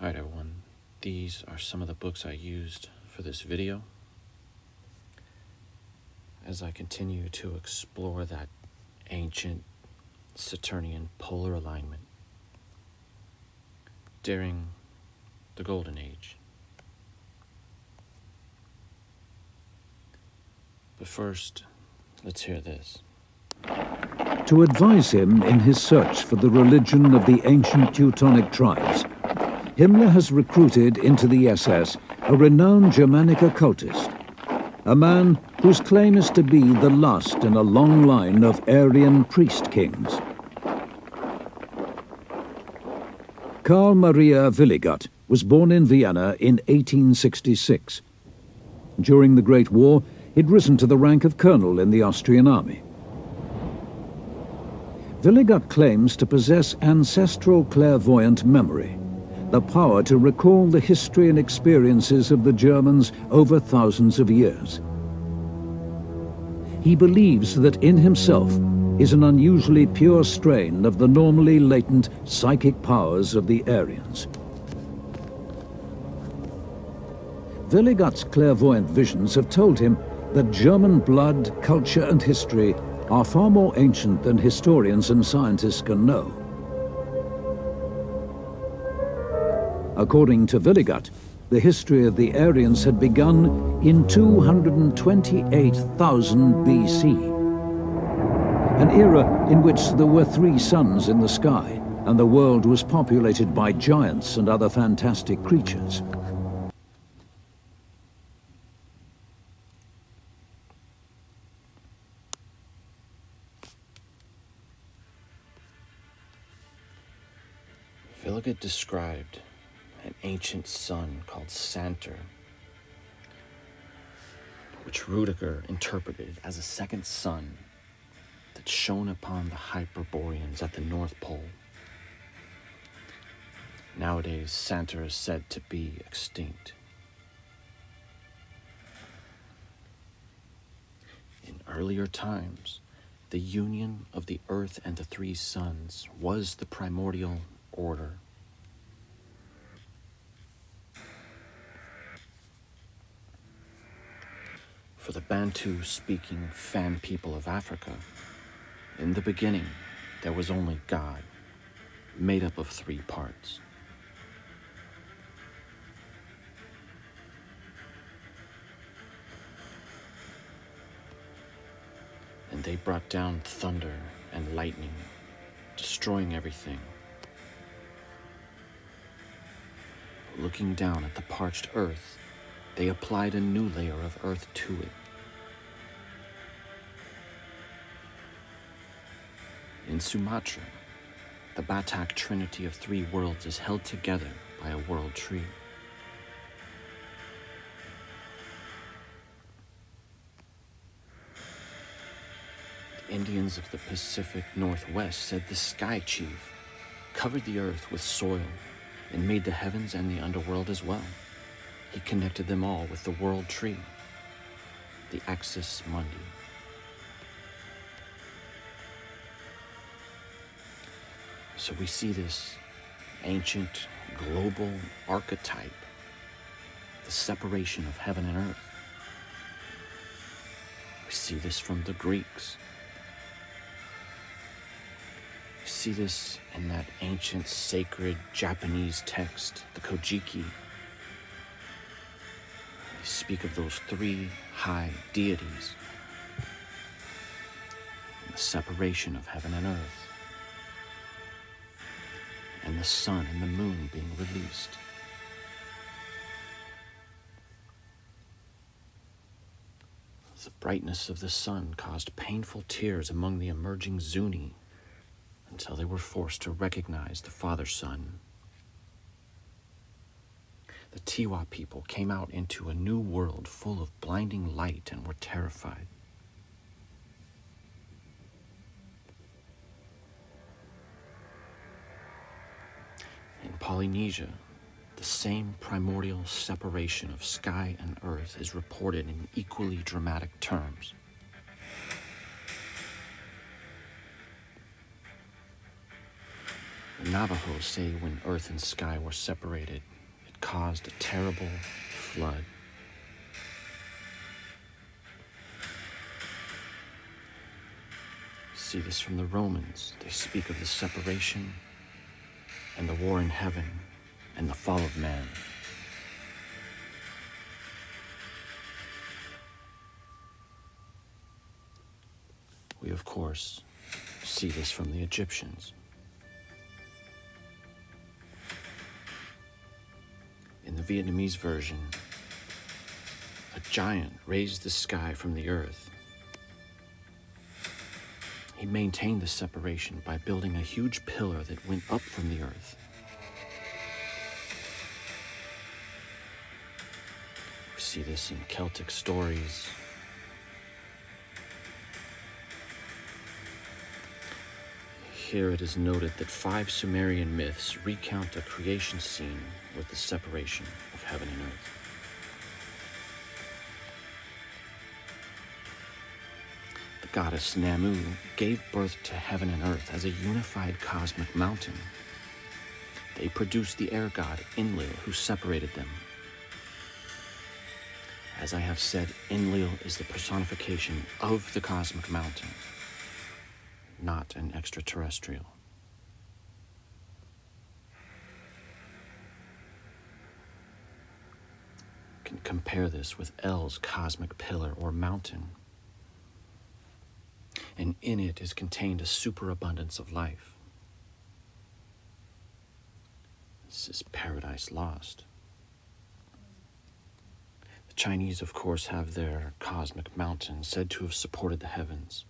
Alright everyone, these are some of the books I used for this video as I continue to explore that ancient Saturnian polar alignment during the Golden Age. But first, let's hear this. To advise him in his search for the religion of the ancient Teutonic tribes, Himmler has recruited into the SS a renowned Germanic occultist, a man whose claim is to be the last in a long line of Aryan priest kings. Karl Maria Willigott was born in Vienna in 1866. During the Great War, he'd risen to the rank of colonel in the Austrian army. Willigott claims to possess ancestral clairvoyant memory, the power to recall the history and experiences of the Germans over thousands of years. He believes that in himself is an unusually pure strain of the normally latent psychic powers of the Aryans. Willigott's clairvoyant visions have told him that German blood, culture, and history are far more ancient than historians and scientists can know. According to Willigott, the history of the Aryans had begun in 228,000 BC, an era in which there were 3 suns in the sky and the world was populated by giants and other fantastic creatures. Willigott described an ancient sun called Santor, which Rudiger interpreted as a second sun that shone upon the Hyperboreans at the North Pole. Nowadays, Santor is said to be extinct. In earlier times, the union of the Earth and the 3 suns was the primordial order. For the Bantu-speaking Fan people of Africa, in the beginning, there was only God, made up of 3 parts. And they brought down thunder and lightning, destroying everything. Looking down at the parched earth, they applied a new layer of earth to it. In Sumatra, the Batak trinity of 3 worlds is held together by a world tree. The Indians of the Pacific Northwest said the Sky Chief covered the earth with soil and made the heavens and the underworld as well. He connected them all with the world tree, the Axis Mundi. So we see this ancient global archetype, the separation of heaven and earth. We see this from the Greeks. We see this in that ancient sacred Japanese text, the Kojiki. They speak of those 3 high deities, and the separation of heaven and earth, and the sun and the moon being released. The brightness of the sun caused painful tears among the emerging Zuni until they were forced to recognize the father-sun. The Tiwa people came out into a new world full of blinding light and were terrified. In Polynesia, the same primordial separation of sky and earth is reported in equally dramatic terms. The Navajos say when earth and sky were separated, caused a terrible flood. See this from the Romans. They speak of the separation and the war in heaven and the fall of man. We, of course, see this from the Egyptians. In the Vietnamese version, a giant raised the sky from the earth. He maintained the separation by building a huge pillar that went up from the earth. We see this in Celtic stories. Here it is noted that 5 Sumerian myths recount a creation scene with the separation of heaven and earth. The goddess Namu gave birth to heaven and earth as a unified cosmic mountain. They produced the air god Enlil, who separated them. As I have said, Enlil is the personification of the cosmic mountain, not an extraterrestrial. You can compare this with El's cosmic pillar or mountain, and in it is contained a superabundance of life. This is paradise lost. The Chinese, of course, have their cosmic mountain said to have supported the heavens.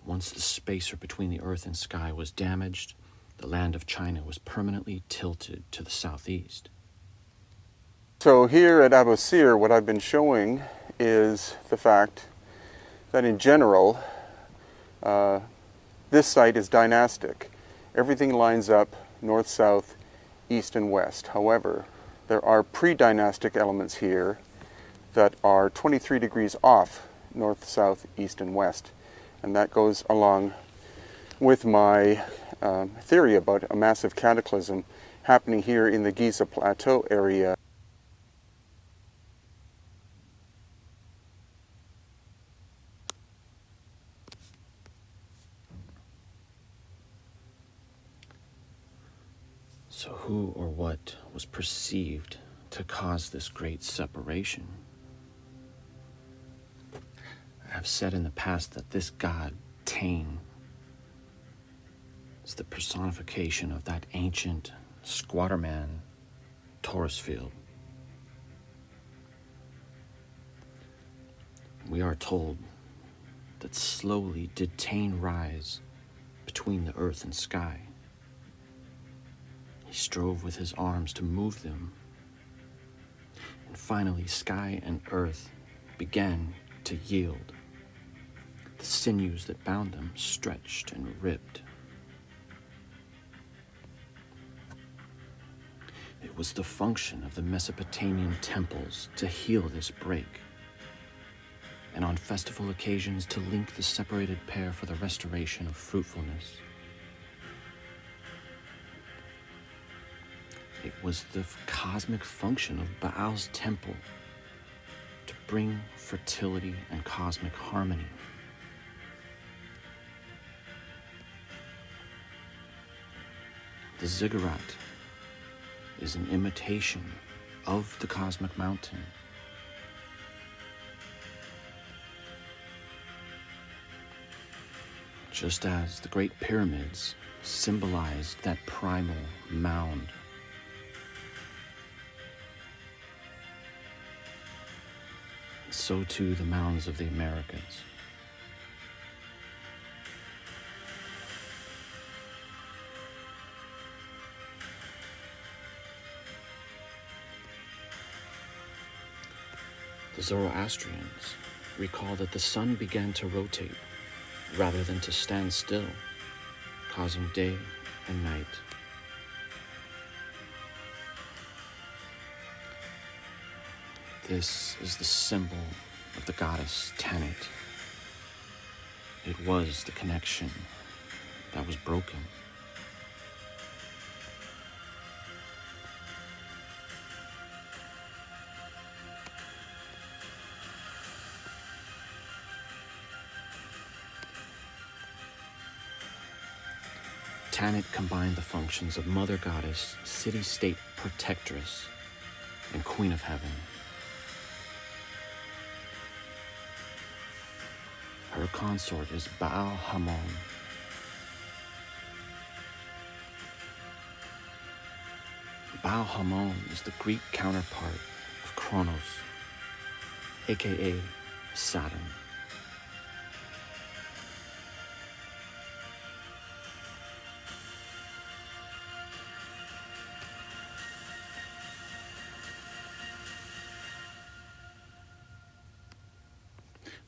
Once the spacer between the earth and sky was damaged, the land of China was permanently tilted to the southeast. So here at Abusir, what I've been showing is the fact that in general, this site is dynastic. Everything lines up north, south, east, and west. However, there are pre-dynastic elements here that are 23 degrees off north, south, east, and west. And that goes along with my theory about a massive cataclysm happening here in the Giza Plateau area. So who or what was perceived to cause this great separation? I have said in the past that this god, Tain, is the personification of that ancient squatter man, Taurus field. We are told that slowly did Tain rise between the earth and sky. He strove with his arms to move them. And finally, sky and earth began to yield. The sinews that bound them stretched and ripped. It was the function of the Mesopotamian temples to heal this break, and on festival occasions to link the separated pair for the restoration of fruitfulness. It was the cosmic function of Baal's temple to bring fertility and cosmic harmony. The ziggurat is an imitation of the cosmic mountain. Just as the Great Pyramids symbolized that primal mound. So too the mounds of the Americas. The Zoroastrians recall that the sun began to rotate rather than to stand still, causing day and night. This is the symbol of the goddess Tanit. It was the connection that was broken. Tanit combined the functions of mother goddess, city-state protectress, and queen of heaven. Her consort is Baal Hamon. Baal Hamon is the Greek counterpart of Kronos, aka Saturn.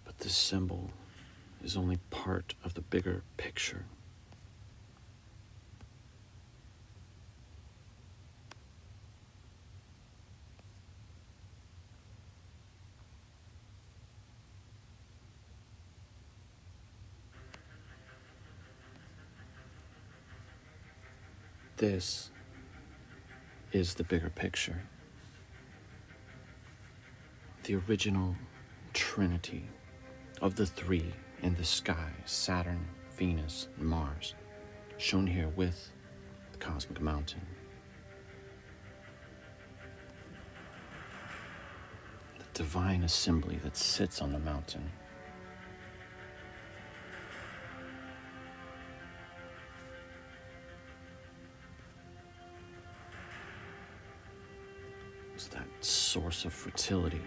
But this symbol is only part of the bigger picture. This is the bigger picture. The original trinity of the three in the sky, Saturn, Venus, and Mars, shown here with the cosmic mountain. The divine assembly that sits on the mountain. It's that source of fertility.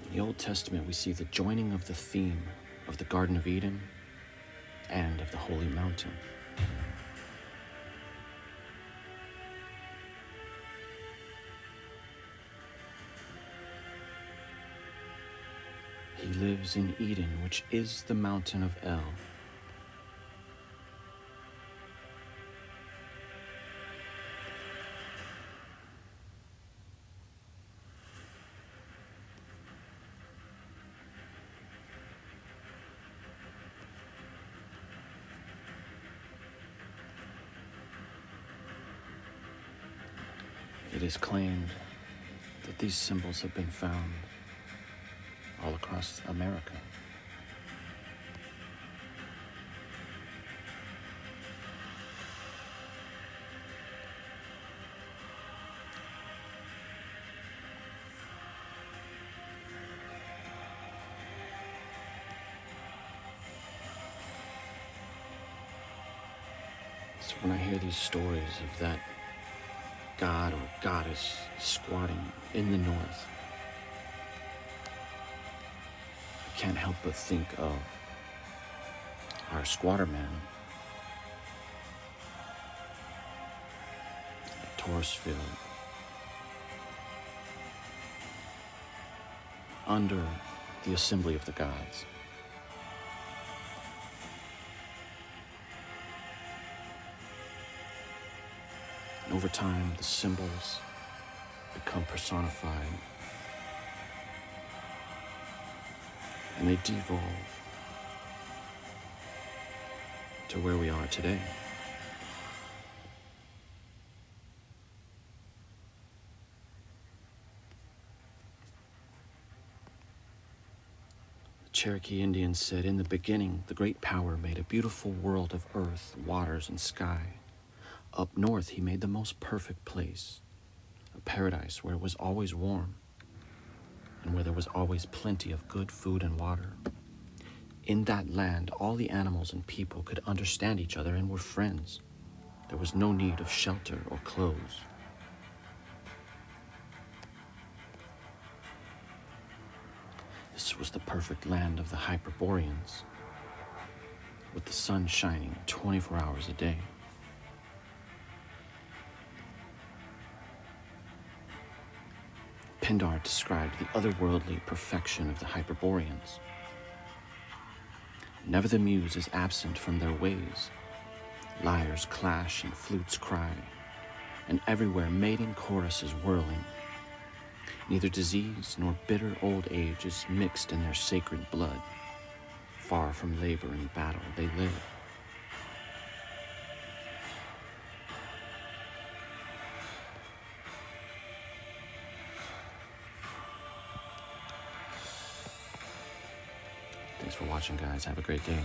In the Old Testament, we see the joining of the theme of the Garden of Eden and of the Holy Mountain. He lives in Eden, which is the mountain of El. It is claimed that these symbols have been found all across America. So when I hear these stories of that god or goddess squatting in the north, I can't help but think of our squatter man at Torresfield, under the assembly of the gods. And over time, the symbols become personified, and they devolve to where we are today. The Cherokee Indians said, "In the beginning, the great power made a beautiful world of earth, waters, and sky. Up north, he made the most perfect place, a paradise where it was always warm and where there was always plenty of good food and water. In that land, all the animals and people could understand each other and were friends. There was no need of shelter or clothes." This was the perfect land of the Hyperboreans, with the sun shining 24 hours a day. Pindar described the otherworldly perfection of the Hyperboreans. Never the muse is absent from their ways. Lyres clash and flutes cry, and everywhere mating choruses whirling. Neither disease nor bitter old age is mixed in their sacred blood. Far from labor and battle they live. Thanks for watching, guys. Have a great day.